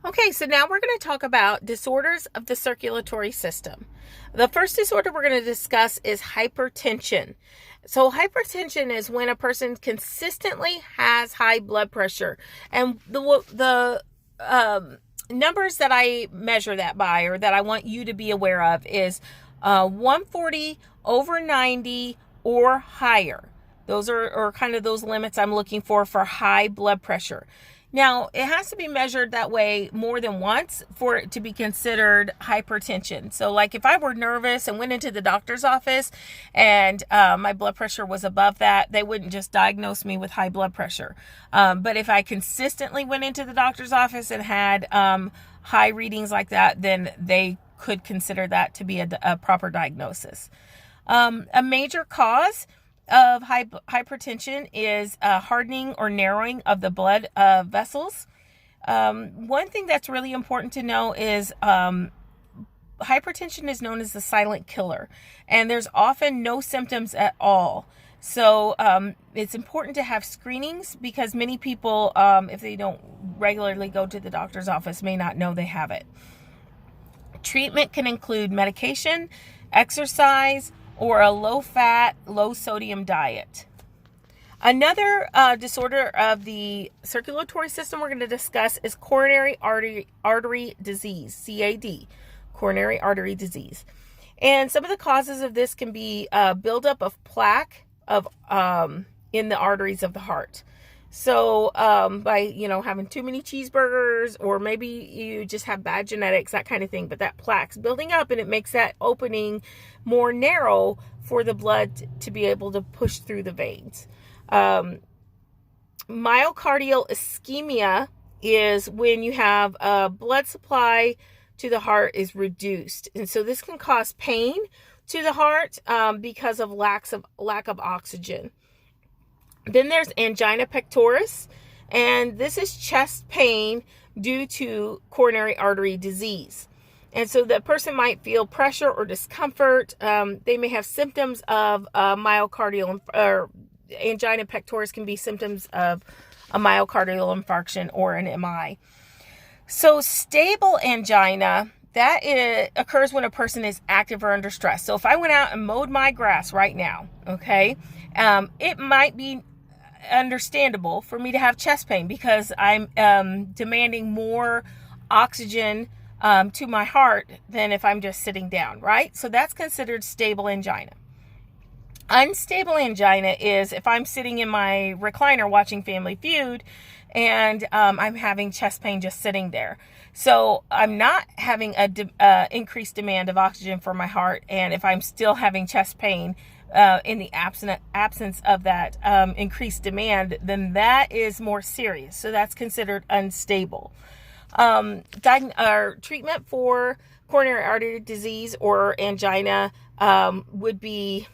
Okay, so now we're going to talk about disorders of the circulatory system. The first disorder we're going to discuss is hypertension. So hypertension is when a person consistently has high blood pressure. And the numbers that I measure that by, or that I want you to be aware of, is 140 over 90 or higher. Those are kind of those limits I'm looking for high blood pressure. Now, it has to be measured that way more than once for it to be considered hypertension. So like if I were nervous and went into the doctor's office and my blood pressure was above that, they wouldn't just diagnose me with high blood pressure. But if I consistently went into the doctor's office and had high readings like that, then they could consider that to be a proper diagnosis. A major cause of hypertension is hardening or narrowing of the blood vessels. One thing that's really important to know is hypertension is known as the silent killer, and there's often no symptoms at all. So it's important to have screenings because many people, if they don't regularly go to the doctor's office, may not know they have it. Treatment can include medication, exercise, or a low-fat, low-sodium diet. Another disorder of the circulatory system we're going to discuss is coronary artery disease, CAD, coronary artery disease. And some of the causes of this can be buildup of plaque in the arteries of the heart. So by, having too many cheeseburgers, or maybe you just have bad genetics, that kind of thing, but that plaque's building up and it makes that opening more narrow for the blood to be able to push through the veins. Myocardial ischemia is when you have blood supply to the heart is reduced. And so this can cause pain to the heart because of lack of oxygen. Then there's angina pectoris, and this is chest pain due to coronary artery disease. And so the person might feel pressure or discomfort. They may have symptoms of myocardial, or angina pectoris can be symptoms of a myocardial infarction or an MI. So stable angina, occurs when a person is active or under stress. So if I went out and mowed my grass right now, okay, it might be understandable for me to have chest pain because I'm demanding more oxygen to my heart than if I'm just sitting down, right? So that's considered stable angina. Unstable angina is if I'm sitting in my recliner watching Family Feud and I'm having chest pain just sitting there. So I'm not having a increased demand of oxygen for my heart, and if I'm still having chest pain in the absence of that increased demand, then that is more serious. So that's considered unstable. Treatment for coronary artery disease or angina would be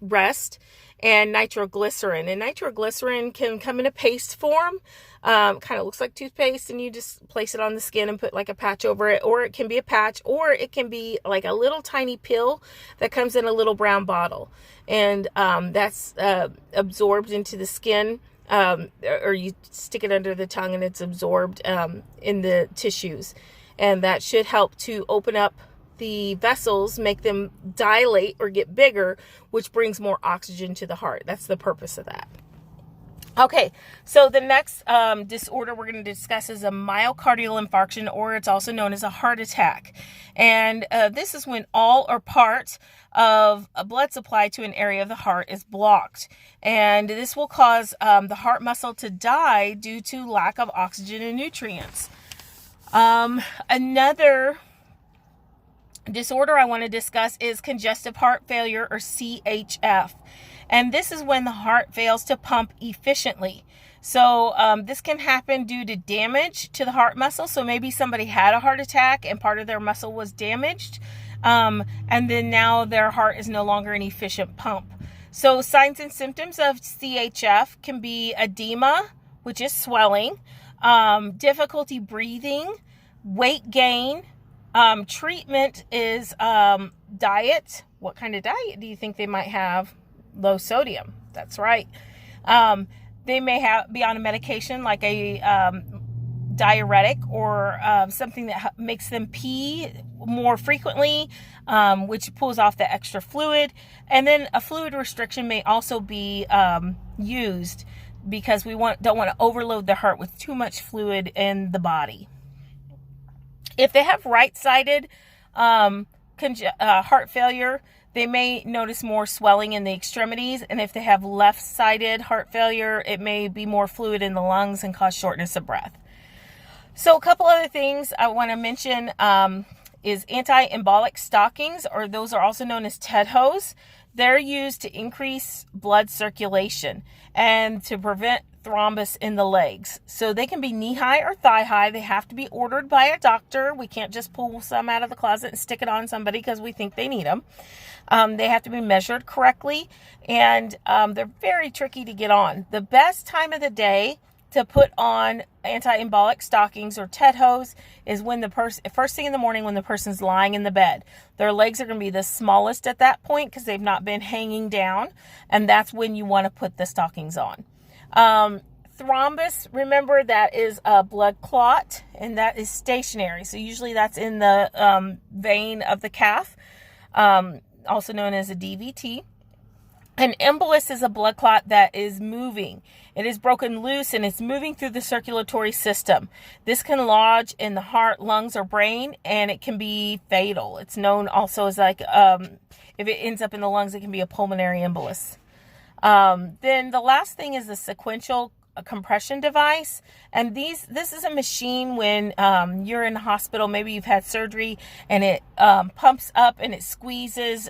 rest and nitroglycerin. And nitroglycerin can come in a paste form. Kind of looks like toothpaste, and you just place it on the skin and put like a patch over it, or it can be a patch, or it can be like a little tiny pill that comes in a little brown bottle, and that's absorbed into the skin, or you stick it under the tongue and it's absorbed in the tissues, and that should help to open up the vessels, make them dilate or get bigger, which brings more oxygen to the heart. That's the purpose of that. Okay, so the next disorder we're going to discuss is a myocardial infarction, or it's also known as a heart attack. And this is when all or part of a blood supply to an area of the heart is blocked. And this will cause the heart muscle to die due to lack of oxygen and nutrients. Another disorder I want to discuss is congestive heart failure, or CHF. And this is when the heart fails to pump efficiently. So this can happen due to damage to the heart muscle. So maybe somebody had a heart attack and part of their muscle was damaged. And then now their heart is no longer an efficient pump. So signs and symptoms of CHF can be edema, which is swelling, difficulty breathing, weight gain. Treatment is diet. What kind of diet do you think they might have? Low sodium. That's right. They may be on a medication like diuretic or something that makes them pee more frequently, which pulls off the extra fluid. And then a fluid restriction may also be used because we don't want to overload the heart with too much fluid in the body. If they have right-sided heart failure, they may notice more swelling in the extremities. And if they have left-sided heart failure, it may be more fluid in the lungs and cause shortness of breath. So a couple other things I want to mention is anti-embolic stockings, or those are also known as TED hose. They're used to increase blood circulation and to prevent thrombus in the legs. So they can be knee-high or thigh-high. They have to be ordered by a doctor. We can't just pull some out of the closet and stick it on somebody because we think they need them. They have to be measured correctly, and they're very tricky to get on. The best time of the day to put on anti-embolic stockings or TED hose is when the first thing in the morning when the person's lying in the bed. Their legs are going to be the smallest at that point because they've not been hanging down, and that's when you want to put the stockings on. Thrombus, remember, that is a blood clot, and that is stationary. So usually that's in the vein of the calf, also known as a DVT. An embolus is a blood clot that is moving. It is broken loose and it's moving through the circulatory system. This can lodge in the heart, lungs, or brain, and it can be fatal. It's known also as if it ends up in the lungs, it can be a pulmonary embolus. Then the last thing is the sequential compression device. And this is a machine when you're in the hospital, maybe you've had surgery, and it pumps up and it squeezes.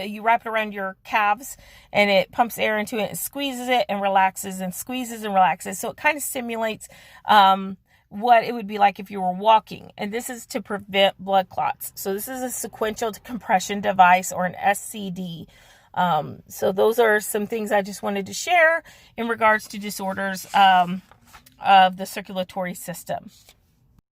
You wrap it around your calves and it pumps air into it and squeezes it and relaxes and squeezes and relaxes. So it kind of simulates what it would be like if you were walking. And this is to prevent blood clots. So this is a sequential compression device, or an SCD. So those are some things I just wanted to share in regards to disorders of the circulatory system.